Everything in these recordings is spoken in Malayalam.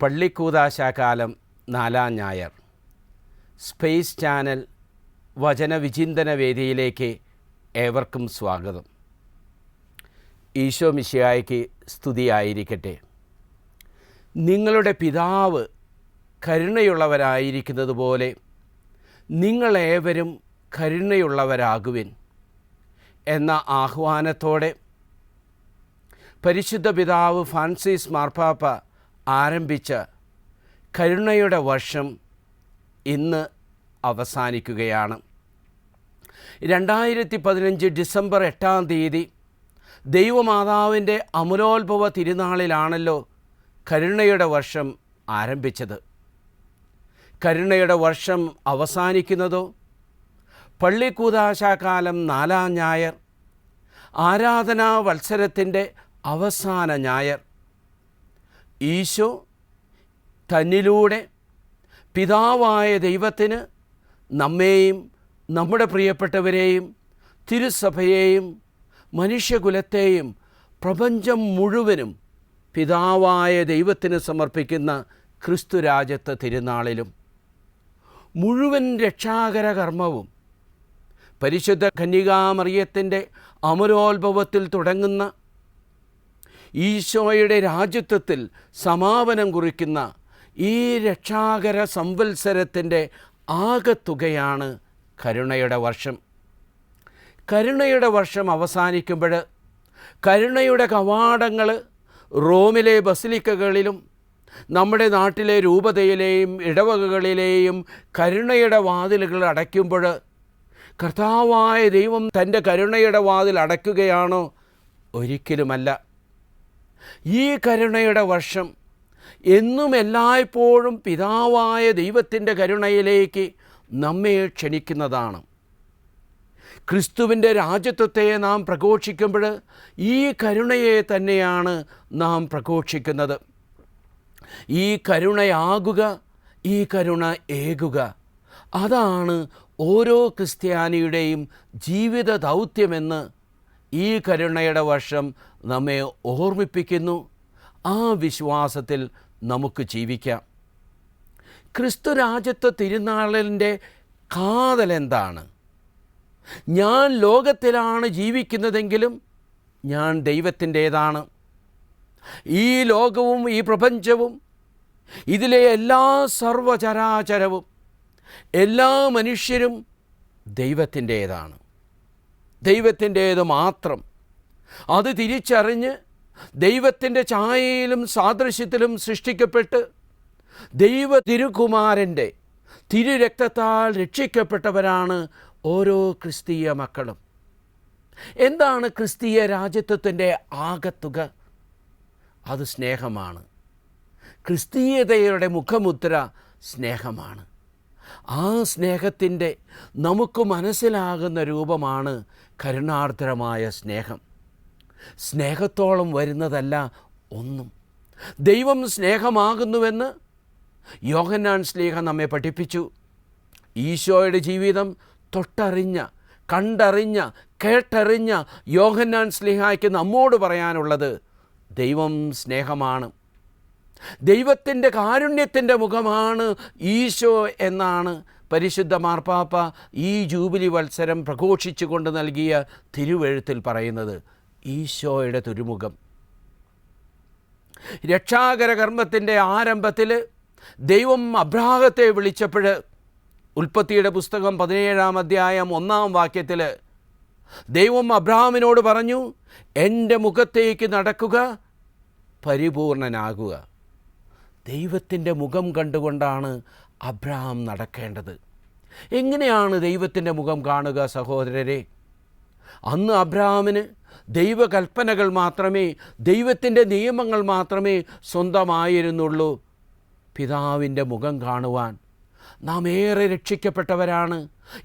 പള്ളിക്കൂദാശാകാലം 4-ാം ഞായർ സ്പേസ് ചാനൽ വചനവിചിന്തന വേദിയിലേക്ക് ഏവർക്കും സ്വാഗതം. ഈശോ മിശിഹായ്ക്ക് സ്തുതിയായിരിക്കട്ടെ. നിങ്ങളുടെ പിതാവ് കരുണയുള്ളവരായിരിക്കുന്നത് പോലെ നിങ്ങളേവരും കരുണയുള്ളവരാകുവിൻ എന്ന ആഹ്വാനത്തോടെ പരിശുദ്ധ പിതാവ് ഫ്രാൻസിസ് മാർപ്പാപ്പ ആരംഭിച്ച കരുണയുടെ വർഷം ഇന്ന് അവസാനിക്കുകയാണ്. 2015 ഡിസംബർ 8-ാം തീയതി ദൈവമാതാവിൻ്റെ അമലോത്ഭവ തിരുനാളിലാണല്ലോ കരുണയുടെ വർഷം ആരംഭിച്ചത്. കരുണയുടെ വർഷം അവസാനിക്കുന്നതോ പള്ളിക്കൂദാശാകാലം 4-ാം ഞായർ, ആരാധനാ വത്സരത്തിൻ്റെ അവസാന ഞായർ. ഈശോ തന്നിലൂടെ പിതാവായ ദൈവത്തിന് നമ്മെയും നമ്മുടെ പ്രിയപ്പെട്ടവരെയും തിരുസഭയെയും മനുഷ്യകുലത്തെയും പ്രപഞ്ചം മുഴുവനും പിതാവായ ദൈവത്തിന് സമർപ്പിക്കുന്ന ക്രിസ്തുരാജത്വ തിരുനാളിലും മുഴുവൻ രക്ഷാകര കർമ്മവും പരിശുദ്ധ കന്യകാമറിയത്തിൻ്റെ അമലോത്ഭവത്തിൽ തുടങ്ങുന്ന ഈശോയുടെ രാജ്യത്വത്തിൽ സമാപനം കുറിക്കുന്ന ഈ രക്ഷാകര സംവത്സരത്തിൻ്റെ ആകെത്തുകയാണ് കരുണയുടെ വർഷം. കരുണയുടെ വർഷം അവസാനിക്കുമ്പോൾ കരുണയുടെ കവാടങ്ങൾ റോമിലെ ബസിലിക്കകളിലും നമ്മുടെ നാട്ടിലെ രൂപതയിലെയും ഇടവകകളിലെയും കരുണയുടെ വാതിലുകൾ അടയ്ക്കുമ്പോൾ കർത്താവായ ദൈവം തൻ്റെ കരുണയുടെ വാതിൽ അടയ്ക്കുകയാണോ? ഒരിക്കലുമല്ല. ഈ കരുണയുടെ വർഷം എന്നും എല്ലായ്പ്പോഴും പിതാവായ ദൈവത്തിൻ്റെ കരുണയിലേക്ക് നമ്മെ ക്ഷണിക്കുന്നതാണ്. ക്രിസ്തുവിൻ്റെ രാജ്യത്വത്തെ നാം പ്രഘോഷിക്കുമ്പോൾ ഈ കരുണയെ തന്നെയാണ് നാം പ്രഘോഷിക്കുന്നത്. ഈ കരുണയാകുക, ഈ കരുണ ഏകുക, അതാണ് ഓരോ ക്രിസ്ത്യാനിയുടെയും ജീവിത ദൗത്യമെന്ന് ഈ കരുണയുടെ വർഷം നമ്മെ ഓർമ്മിപ്പിക്കുന്നു. ആ വിശ്വാസത്തിൽ നമുക്ക് ജീവിക്കാം. ക്രിസ്തു രാജ്യത്വ തിരുനാളിൻ്റെ കാതലെന്താണ്? ഞാൻ ലോകത്തിലാണ് ജീവിക്കുന്നതെങ്കിലും ഞാൻ ദൈവത്തിൻ്റേതാണ്. ഈ ലോകവും ഈ പ്രപഞ്ചവും ഇതിലെ എല്ലാ സർവചരാചരവും എല്ലാ മനുഷ്യരും ദൈവത്തിൻ്റേതാണ്, ദൈവത്തിൻ്റേത് മാത്രം. അത് തിരിച്ചറിഞ്ഞ് ദൈവത്തിൻ്റെ ഛായയിലും സാദൃശ്യത്തിലും സൃഷ്ടിക്കപ്പെട്ട് ദൈവ തിരുകുമാരൻ്റെ തിരുരക്തത്താൽ രക്ഷിക്കപ്പെട്ടവരാണ് ഓരോ ക്രിസ്തീയ മക്കളും. എന്താണ് ക്രിസ്തീയ രാജ്യത്വത്തിൻ്റെ ആകത്തുക? അത് സ്നേഹമാണ്. ക്രിസ്തീയതയുടെ മുഖമുദ്ര സ്നേഹമാണ്. ആ സ്നേഹത്തിൻ്റെ നമുക്ക് മനസ്സിലാകുന്ന രൂപമാണ് കരുണാർദ്രമായ സ്നേഹം. സ്നേഹത്തോളം വരുന്നതല്ല ഒന്നും. ദൈവം സ്നേഹമാകുന്നുവെന്ന് യോഹന്നാൻ ശ്ലീഹ നമ്മെ പഠിപ്പിച്ചു. ഈശോയുടെ ജീവിതം തൊട്ടറിഞ്ഞ, കണ്ടറിഞ്ഞ, കേട്ടറിഞ്ഞ യോഹന്നാൻ ശ്ലീഹായ്ക്ക് നമ്മോട് പറയാനുള്ളത് ദൈവം സ്നേഹമാണ്. ദൈവത്തിൻ്റെ കാരുണ്യത്തിൻ്റെ മുഖമാണ് ഈശോ എന്നാണ് പരിശുദ്ധ മാർപ്പാപ്പ ഈ ജൂബിലി വത്സരം പ്രഘോഷിച്ചു കൊണ്ട് നൽകിയ തിരുവെഴുത്തിൽ പറയുന്നത്. ഈശോയുടെ തിരുമുഖം. രക്ഷാകര കർമ്മത്തിൻ്റെ ആരംഭത്തിൽ ദൈവം അബ്രാഹത്തെ വിളിച്ചപ്പോൾ ഉൽപ്പത്തിയുടെ പുസ്തകം 17-ാം അധ്യായം 1-ാം വാക്യത്തിൽ ദൈവം അബ്രാഹാമിനോട് പറഞ്ഞു, എൻ്റെ മുഖത്തേക്ക് നടക്കുക, പരിപൂർണനാകുക. ദൈവത്തിൻ്റെ മുഖം കണ്ടുകൊണ്ടാണ് അബ്രാഹാം നടക്കേണ്ടത്. എങ്ങനെയാണ് ദൈവത്തിൻ്റെ മുഖം കാണുക സഹോദരരെ? അന്ന് അബ്രാഹാമിന് ദൈവകൽപ്പനകൾ മാത്രമേ, ദൈവത്തിൻ്റെ നിയമങ്ങൾ മാത്രമേ സ്വന്തമായിരുന്നുള്ളൂ. പിതാവിൻ്റെ മുഖം കാണുവാൻ നാം ഏറെ രക്ഷിക്കപ്പെട്ടവരാണ്.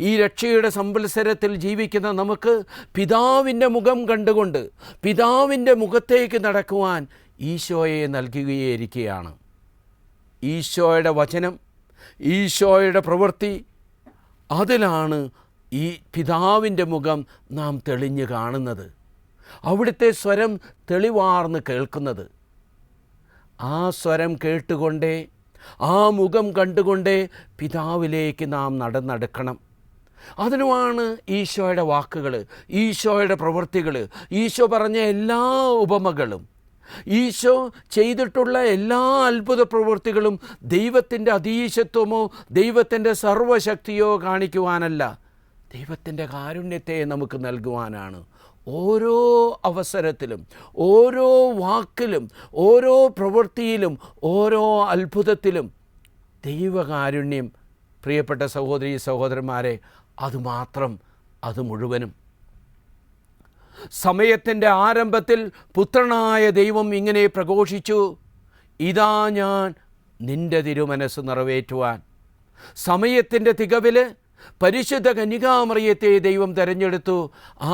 ഈ രക്ഷയുടെ സംവത്സരത്തിൽ ജീവിക്കുന്ന നമുക്ക് പിതാവിൻ്റെ മുഖം കണ്ടുകൊണ്ട് പിതാവിൻ്റെ മുഖത്തേക്ക് നടക്കുവാൻ ഈശോയെ നൽകുകയായിരിക്കുകയാണ്. ഈശോയുടെ വചനം, ഈശോയുടെ പ്രവൃത്തി, അതിലാണ് ഈ പിതാവിൻ്റെ മുഖം നാം തെളിഞ്ഞു കാണുന്നത്. അവിടുത്തെ സ്വരം തെളിവാർന്ന് കേൾക്കുന്നത്. ആ സ്വരം കേട്ടുകൊണ്ടേ, ആ മുഖം കണ്ടുകൊണ്ടേ പിതാവിലേക്ക് നാം നടന്നെടുക്കണം. അതിനുമാണ് ഈശോയുടെ വാക്കുകൾ, ഈശോയുടെ പ്രവൃത്തികൾ, ഈശോ പറഞ്ഞ എല്ലാ ഉപമകളും, ഈശോ ചെയ്തിട്ടുള്ള എല്ലാ അത്ഭുത പ്രവൃത്തികളും ദൈവത്തിൻ്റെ അതീശത്വമോ ദൈവത്തിൻ്റെ സർവശക്തിയോ കാണിക്കുവാനല്ല, ദൈവത്തിൻ്റെ കാരുണ്യത്തെ നമുക്ക് നൽകുവാനാണ്. ഓരോ അവസരത്തിലും, ഓരോ വാക്കിലും, ഓരോ പ്രവൃത്തിയിലും, ഓരോ അത്ഭുതത്തിലും ദൈവകാരുണ്യം, പ്രിയപ്പെട്ട സഹോദരീ സഹോദരന്മാരെ, അതുമാത്രം, അത് മുഴുവനും. സമയത്തിൻ്റെ ആരംഭത്തിൽ പുത്രനായ ദൈവം ഇങ്ങനെ പ്രഘോഷിച്ചു, ഇതാ ഞാൻ നിൻ്റെ തിരുമനസ് നിറവേറ്റുവാൻ. സമയത്തിൻ്റെ തികവിൽ പരിശുദ്ധ കന്യകാമറിയത്തെ ദൈവം തിരഞ്ഞെടുത്തു.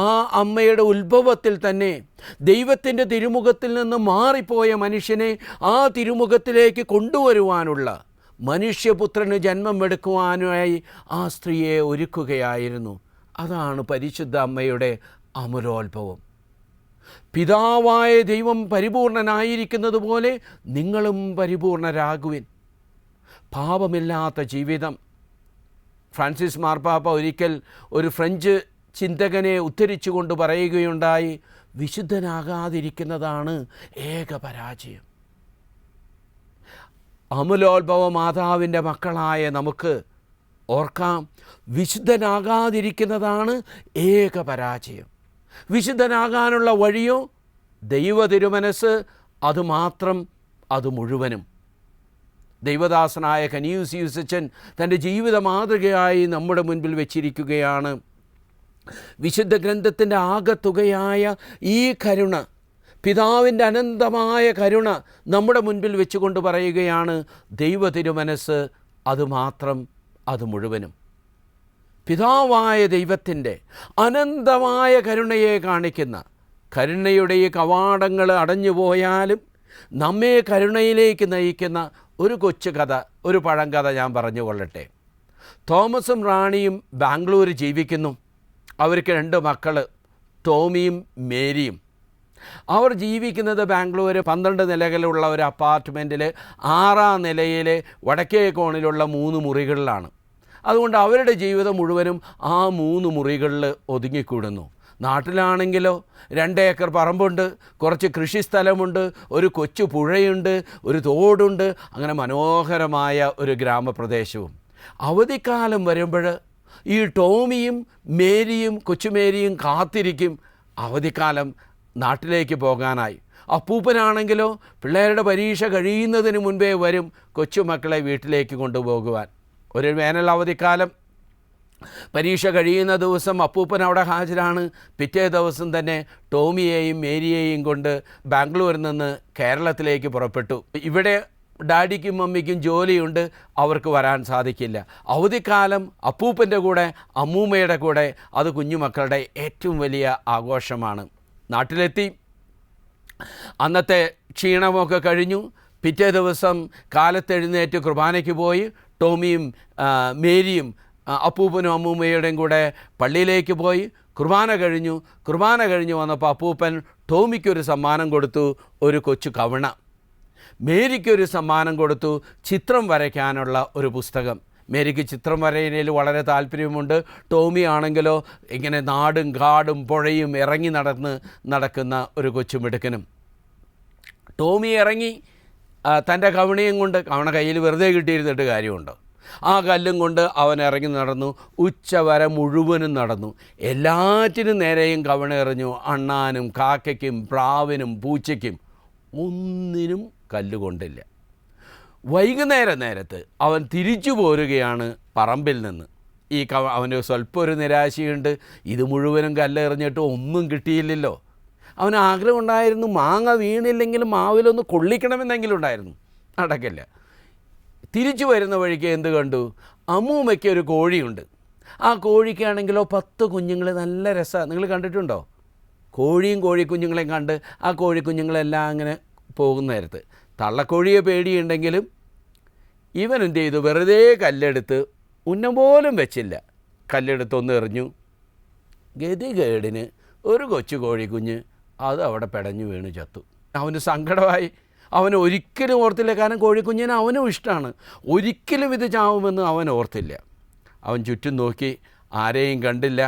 ആ അമ്മയുടെ ഉത്ഭവത്തിൽ തന്നെ ദൈവത്തിൻ്റെ തിരുമുഖത്തിൽ നിന്ന് മാറിപ്പോയ മനുഷ്യനെ ആ തിരുമുഖത്തിലേക്ക് കൊണ്ടുവരുവാനുള്ള, മനുഷ്യപുത്രന് ജന്മമെടുക്കുവാനായി ആ സ്ത്രീയെ ഒരുക്കുകയായിരുന്നു. അതാണ് പരിശുദ്ധ അമ്മയുടെ അമലോത്ഭവം. പിതാവായ ദൈവം പരിപൂർണനായിരിക്കുന്നത് പോലെ നിങ്ങളും പരിപൂർണരാകുവിൻ. പാപമില്ലാത്ത ജീവിതം. ഫ്രാൻസിസ് മാർപ്പാപ്പ ഒരിക്കൽ ഒരു ഫ്രഞ്ച് ചിന്തകനെ ഉദ്ധരിച്ചുകൊണ്ട് പറയുകയുണ്ടായി, വിശുദ്ധനാകാതിരിക്കുന്നതാണ് ഏക പരാജയം. അമലോത്ഭവ മാതാവിൻ്റെ മക്കളായ നമുക്ക് ഓർക്കാം, വിശുദ്ധനാകാതിരിക്കുന്നതാണ് ഏക പരാജയം. വിശുദ്ധനാകാനുള്ള വഴിയോ ദൈവ തിരുമനസ്, അതുമാത്രം, അത് മുഴുവനും. ദൈവദാസനായ കനിയൂസിയുസച്ചൻ തൻ്റെ ജീവിത മാതൃകയായി നമ്മുടെ മുൻപിൽ വെച്ചിരിക്കുകയാണ്. വിശുദ്ധ ഗ്രന്ഥത്തിൻ്റെ ആകത്തുകയായ ഈ കരുണ, പിതാവിൻ്റെ അനന്തമായ കരുണ നമ്മുടെ മുൻപിൽ വെച്ചുകൊണ്ട് പറയുകയാണ്, ദൈവ തിരുമനസ്, അതുമാത്രം, അത് മുഴുവനും. പിതാവായ ദൈവത്തിൻ്റെ അനന്തമായ കരുണയെ കാണിക്കുന്ന, കരുണയുടെ ഈ കവാടങ്ങൾ അടഞ്ഞുപോയാലും നമ്മെ കരുണയിലേക്ക് നയിക്കുന്ന ഒരു കൊച്ചു കഥ, ഒരു പഴങ്കഥ ഞാൻ പറഞ്ഞു കൊള്ളട്ടെ. തോമസും റാണിയും ബാംഗ്ലൂർ ജീവിക്കുന്നു. അവർക്ക് 2 മക്കൾ, ടോമിയും മേരിയും. അവർ ജീവിക്കുന്നത് ബാംഗ്ലൂർ 12 നിലകളുള്ള ഒരു അപ്പാർട്ട്മെൻറ്റിൽ 6ാം നിലയിലെ വടക്കേ കോണിലുള്ള 3 മുറികളിലാണ്. അതുകൊണ്ട് അവരുടെ ജീവിതം മുഴുവനും ആ 3 മുറികളിൽ ഒതുങ്ങിക്കൂടുന്നു. നാട്ടിലാണെങ്കിലോ 2 ഏക്കർ പറമ്പുണ്ട്, കുറച്ച് കൃഷിസ്ഥലമുണ്ട്, ഒരു കൊച്ചു പുഴയുണ്ട്, ഒരു തോടുണ്ട്, അങ്ങനെ മനോഹരമായ ഒരു ഗ്രാമപ്രദേശവും. അവധിക്കാലം വരുമ്പോൾ ഈ ടോമിയും മേരിയും, കൊച്ചുമേരിയും കാത്തിരിക്കും അവധിക്കാലം നാട്ടിലേക്ക് പോകാനായി. അപ്പൂപ്പനാണെങ്കിലോ പിള്ളേരുടെ പരീക്ഷ കഴിയുന്നതിന് മുൻപേ വരും കൊച്ചുമക്കളെ വീട്ടിലേക്ക് കൊണ്ടുപോകുവാൻ. ഒരു വേനൽ അവധിക്കാലം പരീക്ഷ കഴിയുന്ന ദിവസം അപ്പൂപ്പൻ അവിടെ ഹാജരാണ്. പിറ്റേ ദിവസം തന്നെ ടോമിയെയും മേരിയെയും കൊണ്ട് ബാംഗ്ലൂരിൽ നിന്ന് കേരളത്തിലേക്ക് പുറപ്പെട്ടു. ഇവിടെ ഡാഡിക്കും മമ്മിക്കും ജോലിയുണ്ട്, അവർക്ക് വരാൻ സാധിക്കില്ല. അവധിക്കാലം അപ്പൂപ്പൻ്റെ കൂടെ, അമ്മൂമ്മയുടെ കൂടെ, അത് കുഞ്ഞുമക്കളുടെ ഏറ്റവും വലിയ ആഘോഷമാണ്. നാട്ടിലെത്തി അന്നത്തെ ക്ഷീണമൊക്കെ കഴിഞ്ഞു. പിറ്റേ ദിവസം കാലത്തെഴുന്നേറ്റ് കുർബാനയ്ക്ക് പോയി. ടോമിയും മേരിയും അപ്പൂപ്പനും അമ്മൂമ്മയുടെയും കൂടെ പള്ളിയിലേക്ക് പോയി. കുർബാന കഴിഞ്ഞു വന്നപ്പോൾ അപ്പൂപ്പൻ ടോമിക്കൊരു സമ്മാനം കൊടുത്തു, ഒരു കൊച്ചു കവിണ. മേരിക്കൊരു സമ്മാനം കൊടുത്തു, ചിത്രം വരയ്ക്കാനുള്ള ഒരു പുസ്തകം. മേരിക്ക് ചിത്രം വരയിൽ വളരെ താല്പര്യമുണ്ട്. ടോമി ആണെങ്കിലോ ഇങ്ങനെ നാടും കാടും പുഴയും ഇറങ്ങി നടക്കുന്ന ഒരു കൊച്ചുമിടുക്കനും. ടോമി ഇറങ്ങി തൻ്റെ കവിണയും കൊണ്ട്, കവിണ കയ്യിൽ വെറുതെ കിട്ടിയിരുന്നിട്ട് കാര്യമുണ്ടോ, ആ കല്ലും കൊണ്ട് അവൻ ഇറങ്ങി നടന്നു. ഉച്ചവരെ മുഴുവനും നടന്നു. എല്ലാറ്റിനും നേരെയും കവിണ എറിഞ്ഞു. അണ്ണാനും കാക്കയ്ക്കും പ്രാവിനും പൂച്ചയ്ക്കും ഒന്നിനും കല്ലുകൊണ്ടില്ല. നേരത്ത് അവൻ തിരിച്ചു പോരുകയാണ് പറമ്പിൽ നിന്ന്. അവന് സ്വല്പം ഒരു നിരാശയുണ്ട്. ഇത് മുഴുവനും കല്ലെറിഞ്ഞിട്ട് ഒന്നും കിട്ടിയില്ലല്ലോ. അവന് ആഗ്രഹം ഉണ്ടായിരുന്നു, മാങ്ങ വീണില്ലെങ്കിലും മാവിലൊന്ന് കൊള്ളിക്കണമെന്നെങ്കിലും ഉണ്ടായിരുന്നു. നടക്കില്ല. തിരിച്ചു വരുന്ന വഴിക്ക് എന്ത് കണ്ടു? അമ്മൂമ്മയ്ക്ക് ഒരു കോഴിയുണ്ട്. ആ കോഴിക്കാണെങ്കിലോ 10 കുഞ്ഞുങ്ങൾ. നല്ല രസമാണ്. നിങ്ങൾ കണ്ടിട്ടുണ്ടോ? കോഴിയും കോഴിക്കുഞ്ഞുങ്ങളെയും കണ്ട് ആ കോഴിക്കുഞ്ഞുങ്ങളെല്ലാം അങ്ങനെ പോകുന്ന നേരത്ത് തള്ളക്കോഴിയെ പേടിയുണ്ടെങ്കിലും ഇവൻ എന്ത് ചെയ്തു? വെറുതെ കല്ലെടുത്ത്, ഉന്നം പോലും വെച്ചില്ല, കല്ലെടുത്തൊന്ന് എറിഞ്ഞു. ഗതികേടിന് ഒരു കൊച്ചു കോഴിക്കുഞ്ഞ് അത് അവിടെ പെടഞ്ഞു വീണ് ചത്തു. അവന് സങ്കടമായി. അവൻ ഒരിക്കലും ഓർത്തില്ല. കാരണം കോഴിക്കുഞ്ഞിനെ അവനും ഇഷ്ടമാണ്. ഒരിക്കലും ഇത് ചാവുമെന്ന് അവൻ ഓർത്തില്ല. അവൻ ചുറ്റും നോക്കി, ആരെയും കണ്ടില്ല.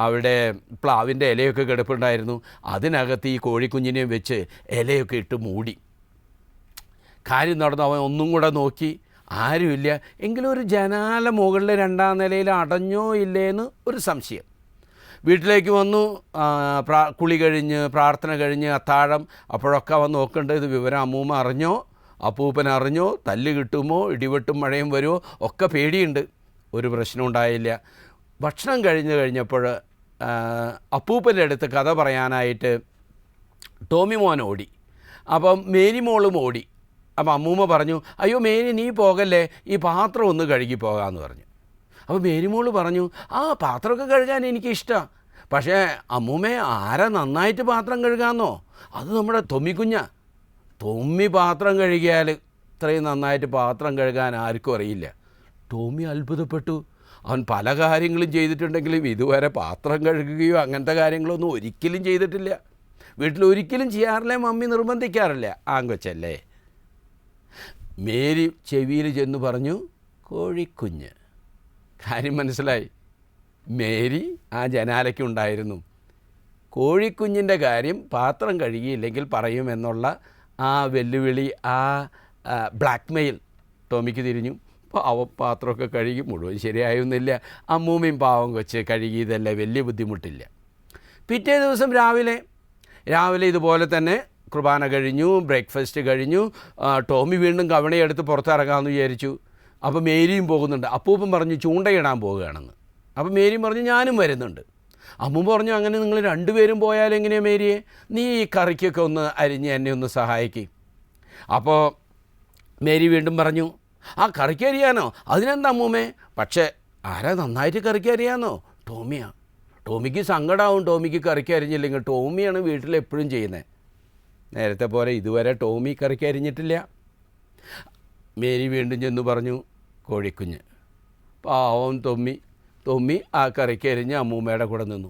അവിടെ പ്ലാവിൻ്റെ ഇലയൊക്കെ കിടപ്പുണ്ടായിരുന്നു. അതിനകത്ത് ഈ കോഴിക്കുഞ്ഞിനെയും വെച്ച് ഇലയൊക്കെ ഇട്ട് മൂടി. കാര്യം നടന്നു. അവൻ ഒന്നും കൂടെ നോക്കി, ആരുമില്ല. എങ്കിലും ഒരു ജനാല മുകളിൽ 2ാം നിലയിൽ അടഞ്ഞോ ഇല്ലേന്ന് ഒരു സംശയം. വീട്ടിലേക്ക് വന്നു. കുളി കഴിഞ്ഞ് പ്രാർത്ഥന കഴിഞ്ഞ് അത്താഴം. അപ്പോഴൊക്കെ അവൻ നോക്കേണ്ടത് ഇത് വിവരം അമ്മൂമ്മ അറിഞ്ഞോ, അപ്പൂപ്പൻ അറിഞ്ഞോ, തല്ല് കിട്ടുമോ, ഇടിവെട്ടും മഴയും വരുമോ, ഒക്കെ പേടിയുണ്ട്. ഒരു പ്രശ്നം ഉണ്ടായില്ല. ഭക്ഷണം കഴിഞ്ഞപ്പോൾ അപ്പൂപ്പൻ്റെ അടുത്ത് കഥ പറയാനായിട്ട് ടോമി മോൻ ഓടി. അപ്പം മേരി മോളും ഓടി. അപ്പം അമ്മൂമ്മ പറഞ്ഞു, അയ്യോ മേരി നീ പോകല്ലേ, ഈ പാത്രം ഒന്ന് കഴുകി പോകാമെന്ന് പറഞ്ഞു. അപ്പോൾ മേരിമോൾ പറഞ്ഞു, പാത്രമൊക്കെ കഴുകാൻ എനിക്കിഷ്ടമാണ്. പക്ഷേ അമ്മൂമ്മേ, ആരാ നന്നായിട്ട് പാത്രം കഴുകാമെന്നോ? അത് നമ്മുടെ തൊമ്മിക്കുഞ്ഞാ. ടോമി പാത്രം കഴുകിയാൽ ഇത്രയും നന്നായിട്ട് പാത്രം കഴുകാൻ ആർക്കും അറിയില്ല. ടോമി അത്ഭുതപ്പെട്ടു. അവൻ പല കാര്യങ്ങളും ചെയ്തിട്ടുണ്ടെങ്കിലും ഇതുവരെ പാത്രം കഴുകുകയോ അങ്ങനത്തെ കാര്യങ്ങളൊന്നും ഒരിക്കലും ചെയ്തിട്ടില്ല. വീട്ടിൽ ഒരിക്കലും ചെയ്യാറില്ല, മമ്മി നിർബന്ധിക്കാറില്ല. ആങ്കൊച്ചല്ലേ. മേരി ചെവിയിൽ ചെന്ന് പറഞ്ഞു, കോഴിക്കുഞ്ഞ്. കാര്യം മനസ്സിലായി. മേരി ആ ജനാലയ്ക്കുണ്ടായിരുന്നു. കോഴിക്കുഞ്ഞിൻ്റെ കാര്യം പാത്രം കഴുകിയില്ലെങ്കിൽ പറയുമെന്നുള്ള ആ വെല്ലുവിളി, ആ ബ്ലാക്ക് ടോമിക്ക് തിരിഞ്ഞു. പാത്രമൊക്കെ കഴുകി. മുഴുവൻ ശരിയായൊന്നുമില്ല. അമ്മൂമ്മയും പാവം കൊച്ച് കഴുകിയതല്ലേ, വലിയ ബുദ്ധിമുട്ടില്ല. പിറ്റേ ദിവസം രാവിലെ ഇതുപോലെ തന്നെ കുർബാന കഴിഞ്ഞു, ബ്രേക്ക്ഫാസ്റ്റ് കഴിഞ്ഞു. ടോമി വീണ്ടും കവണയെടുത്ത് പുറത്തിറങ്ങാമെന്ന് വിചാരിച്ചു. അപ്പോൾ മേരിയും പോകുന്നുണ്ട്. അപ്പൂപ്പൻ പറഞ്ഞു ചൂണ്ടയിടാൻ പോവുകയാണെന്ന്. അപ്പോൾ മേരിയും പറഞ്ഞു ഞാനും വരുന്നുണ്ട്. അമ്മൂമ്മ പറഞ്ഞു, അങ്ങനെ നിങ്ങൾ 2 പേരും പോയാൽ എങ്ങനെയാണ് മേരിയെ, നീ ഈ കറിക്കൊക്കെ ഒന്ന് അരിഞ്ഞ് എന്നെ ഒന്ന് സഹായിക്കും. അപ്പോൾ മേരി വീണ്ടും പറഞ്ഞു, കറിക്ക് അരിയാനോ, അതിനെന്താ അമ്മൂമ്മേ? പക്ഷേ ആരാ നന്നായിട്ട് കറിക്ക് അരിയാനോ? ടോമിയാണ്. ടോമിക്ക് സങ്കടമാവും ടോമിക്ക് കറിക്ക് അരിഞ്ഞില്ലെങ്കിൽ. ടോമിയാണ് വീട്ടിൽ എപ്പോഴും ചെയ്യുന്നത്. നേരത്തെ പോലെ ഇതുവരെ ടോമി കറിക്ക് അരിഞ്ഞിട്ടില്ല. മേരി വീണ്ടും ചെന്ന് പറഞ്ഞു, കോഴിക്കുഞ്ഞ്. പാവം തൊമ്മി ആ കറിക്ക് അരിഞ്ഞ് അമ്മൂമ്മയുടെ കൂടെ നിന്നു.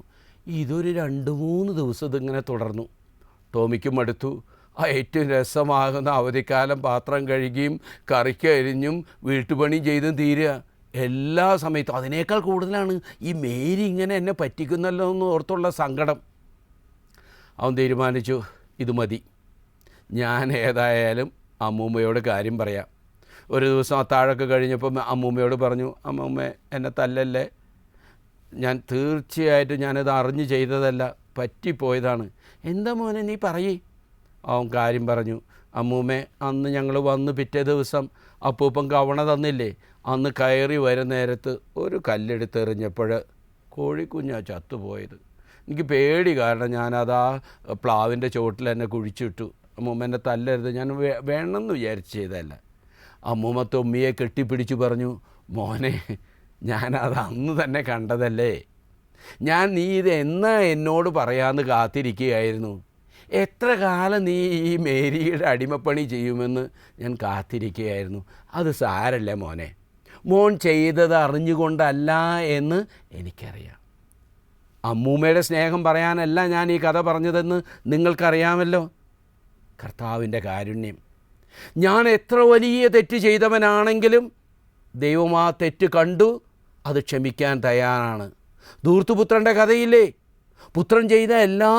ഇതൊരു 2-3 ദിവസം ഇതിങ്ങനെ തുടർന്നു. ടോമിക്കും അടുത്തു. ഏറ്റവും രസമാകുന്ന അവധിക്കാലം പാത്രം കഴുകിയും കറിക്ക് അരിഞ്ഞും വീട്ടുപണിയും ചെയ്തും തീരുക. എല്ലാ സമയത്തും അതിനേക്കാൾ കൂടുതലാണ് ഈ മേരി ഇങ്ങനെ എന്നെ പറ്റിക്കുന്നല്ലോ എന്ന് ഓർത്തുള്ള സങ്കടം. അവൻ തീരുമാനിച്ചു, ഇത് മതി, ഞാൻ ഏതായാലും അമ്മൂമ്മയോട് കാര്യം പറയാം. ഒരു ദിവസം അത്താഴമൊക്കെ കഴിഞ്ഞപ്പം അമ്മൂമ്മയോട് പറഞ്ഞു, അമ്മൂമ്മ എന്നെ തല്ലല്ലേ, ഞാൻ തീർച്ചയായിട്ടും ഞാനത് അറിഞ്ഞ് ചെയ്തതല്ല, പറ്റിപ്പോയതാണ്. എന്താ മോനെ നീ പറയേ? അവൻ കാര്യം പറഞ്ഞു. അമ്മൂമ്മേ, അന്ന് ഞങ്ങൾ വന്ന് പിറ്റേ ദിവസം അപ്പൂപ്പൻ കവണ തന്നില്ലേ, അന്ന് കയറി വരുന്ന നേരത്ത് ഒരു കല്ലെടുത്തെറിഞ്ഞപ്പോൾ കോഴിക്കുഞ്ഞാ ചത്തുപോയത്. എനിക്ക് പേടി, കാരണം ഞാനത് ആ പ്ലാവിൻ്റെ ചുവട്ടിൽ എന്നെ കുഴിച്ചിട്ടു. അമ്മൂമ്മ എന്നെ തല്ലരുത്, ഞാൻ വേണമെന്ന് വിചാരിച്ച് ചെയ്തതല്ല. അമ്മൂമ്മ തൊമ്മിയെ കെട്ടിപ്പിടിച്ച് പറഞ്ഞു, മോനെ ഞാനത് അന്ന് തന്നെ കണ്ടതല്ലേ, നീ ഇത് എന്നാ എന്നോട് പറയാമെന്ന് കാത്തിരിക്കുകയായിരുന്നു. എത്ര കാലം നീ ഈ മേരിയുടെ അടിമപ്പണി ചെയ്യുമെന്ന് ഞാൻ കാത്തിരിക്കുകയായിരുന്നു. അത് സാരല്ല മോനെ, മോൻ ചെയ്തത് അറിഞ്ഞുകൊണ്ടല്ല എന്ന് എനിക്കറിയാം. അമ്മൂമ്മയുടെ സ്നേഹം പറയാനല്ല ഞാൻ ഈ കഥ പറഞ്ഞതെന്ന് നിങ്ങൾക്കറിയാമല്ലോ. കർത്താവിൻ്റെ കാരുണ്യം. ഞാൻ എത്ര വലിയ തെറ്റ് ചെയ്തവനാണെങ്കിലും ദൈവം ആ തെറ്റ് കണ്ടു, അത് ക്ഷമിക്കാൻ തയ്യാറാണ്. ധൂർത്തുപുത്രൻ്റെ കഥയില്ലേ, പുത്രൻ ചെയ്ത എല്ലാ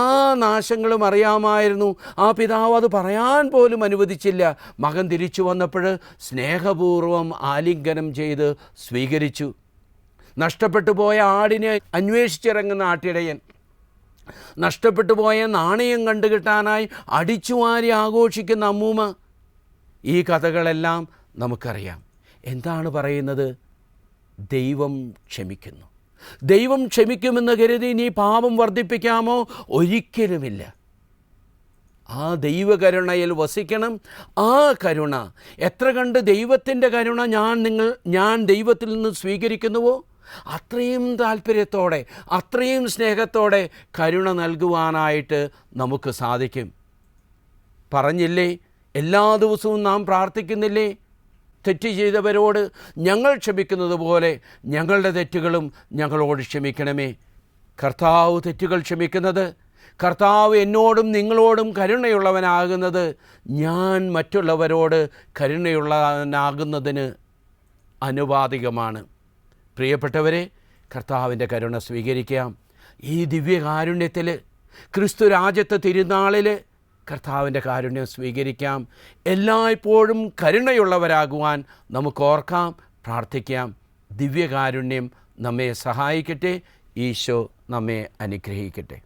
നാശങ്ങളും അറിയാമായിരുന്നു. ആ പിതാവ് അത് പറയാൻ പോലും അനുവദിച്ചില്ല. മകൻ തിരിച്ചു വന്നപ്പോൾ സ്നേഹപൂർവ്വം ആലിംഗനം ചെയ്ത് സ്വീകരിച്ചു. നഷ്ടപ്പെട്ടു പോയ ആടിനെ അന്വേഷിച്ചിറങ്ങുന്ന ആട്ടിടയൻ, നഷ്ടപ്പെട്ടു പോയ നാണയം കണ്ടുകിട്ടാനായി അടിച്ചുവാരി ആഘോഷിക്കുന്ന അമ്മൂമ്മ. ഈ കഥകളെല്ലാം നമുക്കറിയാം. എന്താണ് പറയുന്നത്? ദൈവം ക്ഷമിക്കുന്നു. ദൈവം ക്ഷമിക്കുമെന്ന് കരുതി നീ പാപം വർദ്ധിപ്പിക്കാമോ? ഒരിക്കലുമില്ല. ആ ദൈവകരുണയിൽ വസിക്കണം. ആ കരുണ എത്ര കണ്ട് ദൈവത്തിൻ്റെ കരുണ ഞാൻ ദൈവത്തിൽ നിന്ന് സ്വീകരിക്കുന്നുവോ അത്രയും താല്പര്യത്തോടെ, അത്രയും സ്നേഹത്തോടെ കരുണ നൽകുവാനായിട്ട് നമുക്ക് സാധിക്കും. പറഞ്ഞില്ലേ, എല്ലാ ദിവസവും നാം പ്രാർത്ഥിക്കുന്നില്ലേ, തെറ്റ് ചെയ്തവരോട് ഞങ്ങൾ ക്ഷമിക്കുന്നത് പോലെ ഞങ്ങളുടെ തെറ്റുകളും ഞങ്ങളോട് ക്ഷമിക്കണമേ. കർത്താവ് തെറ്റുകൾ ക്ഷമിക്കുന്നത് കർത്താവ് എന്നോടും നിങ്ങളോടും കരുണയുള്ളവനാകുന്നത് ഞാൻ മറ്റുള്ളവരോട് കരുണയുള്ളവനാകുന്നതിന് ആനുപാതികമാണ്. പ്രിയപ്പെട്ടവരെ, കർത്താവിൻ്റെ കരുണ സ്വീകരിക്കാം. ഈ ദിവ്യകാരുണ്യത്തിൽ, ക്രിസ്തു രാജ്യത്തെ തിരുനാളിൽ കർത്താവിൻ്റെ കാരുണ്യം സ്വീകരിക്കാം. എല്ലായ്പ്പോഴും കരുണയുള്ളവരാകുവാൻ നമുക്ക് ഓർക്കാം, പ്രാർത്ഥിക്കാം. ദിവ്യകാരുണ്യം നമ്മെ സഹായിക്കട്ടെ. ഈശോ നമ്മെ അനുഗ്രഹിക്കട്ടെ.